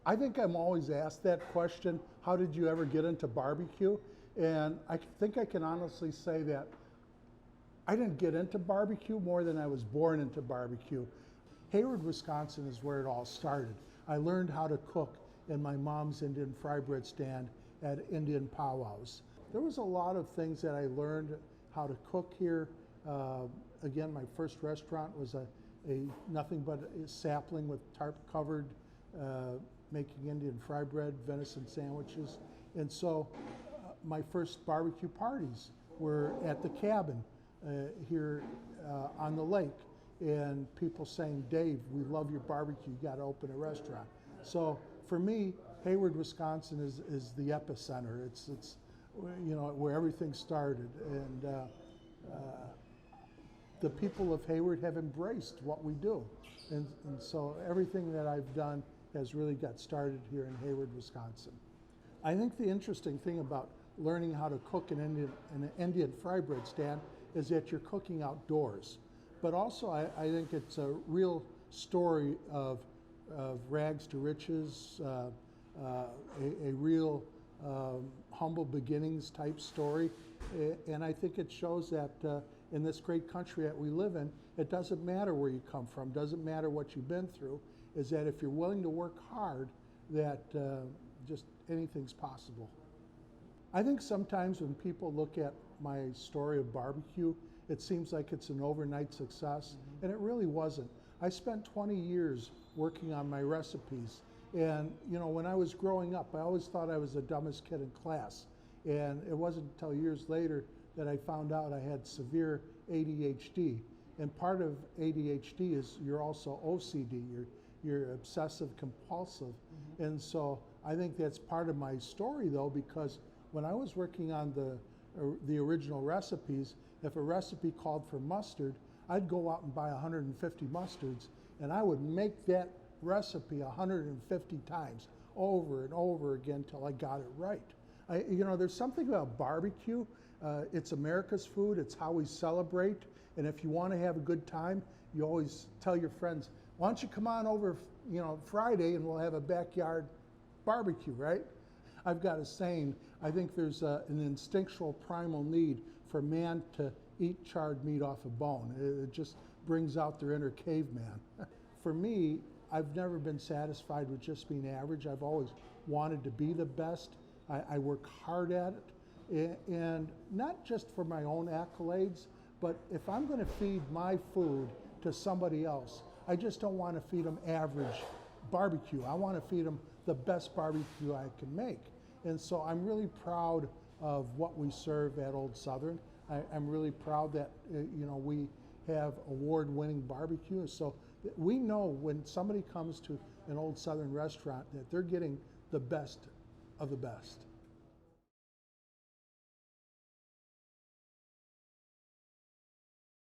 I think I'm always asked that question, how did you ever get into barbecue? And I think I can honestly say that I didn't get into barbecue more than I was born into barbecue. Hayward, Wisconsin is where it all started. I learned how to cook in my mom's Indian fry bread stand at Indian powwows. There was a lot of things that I learned how to cook here. Again, my first restaurant was a nothing but a sapling with tarp covered, making Indian fry bread, venison sandwiches. And so my first barbecue parties were at the cabin here on the lake, and people saying, Dave, we love your barbecue, you got to open a restaurant. So for me, Hayward, Wisconsin is the epicenter. It's you know, where everything started, and the people of Hayward have embraced what we do, and so everything that I've done has really got started here in Hayward, Wisconsin. I think the interesting thing about learning how to cook an Indian fry bread stand is that you're cooking outdoors. But also I think it's a real story of rags to riches, a real humble beginnings type story. And I think it shows that in this great country that we live in, it doesn't matter where you come from, doesn't matter what you've been through, is that if you're willing to work hard, that just anything's possible. I think sometimes when people look at my story of barbecue, it seems like it's an overnight success, and it really wasn't. I spent 20 years working on my recipes, and you know, when I was growing up, I always thought I was the dumbest kid in class, and it wasn't until years later that I found out I had severe ADHD, and part of ADHD is you're also OCD, you're obsessive compulsive, and so I think that's part of my story though, because when I was working on the original recipes, if a recipe called for mustard, I'd go out and buy 150 mustards, and I would make that recipe 150 times over and over again till I got it right. You know, there's something about barbecue. It's America's food. It's how we celebrate. And if you want to have a good time, you always tell your friends, why don't you come on over, you know, Friday and we'll have a backyard barbecue, right? I've got a saying, I think there's an instinctual primal need for man to eat charred meat off a bone. It just brings out their inner caveman. For me, I've never been satisfied with just being average. I've always wanted to be the best. I work hard at it, and not just for my own accolades, but if I'm going to feed my food to somebody else, I just don't want to feed them average barbecue. I want to feed them the best barbecue I can make. And so I'm really proud of what we serve at Old Southern. I'm really proud that you know, we have award-winning barbecue. So we know when somebody comes to an Old Southern restaurant that they're getting the best of the best.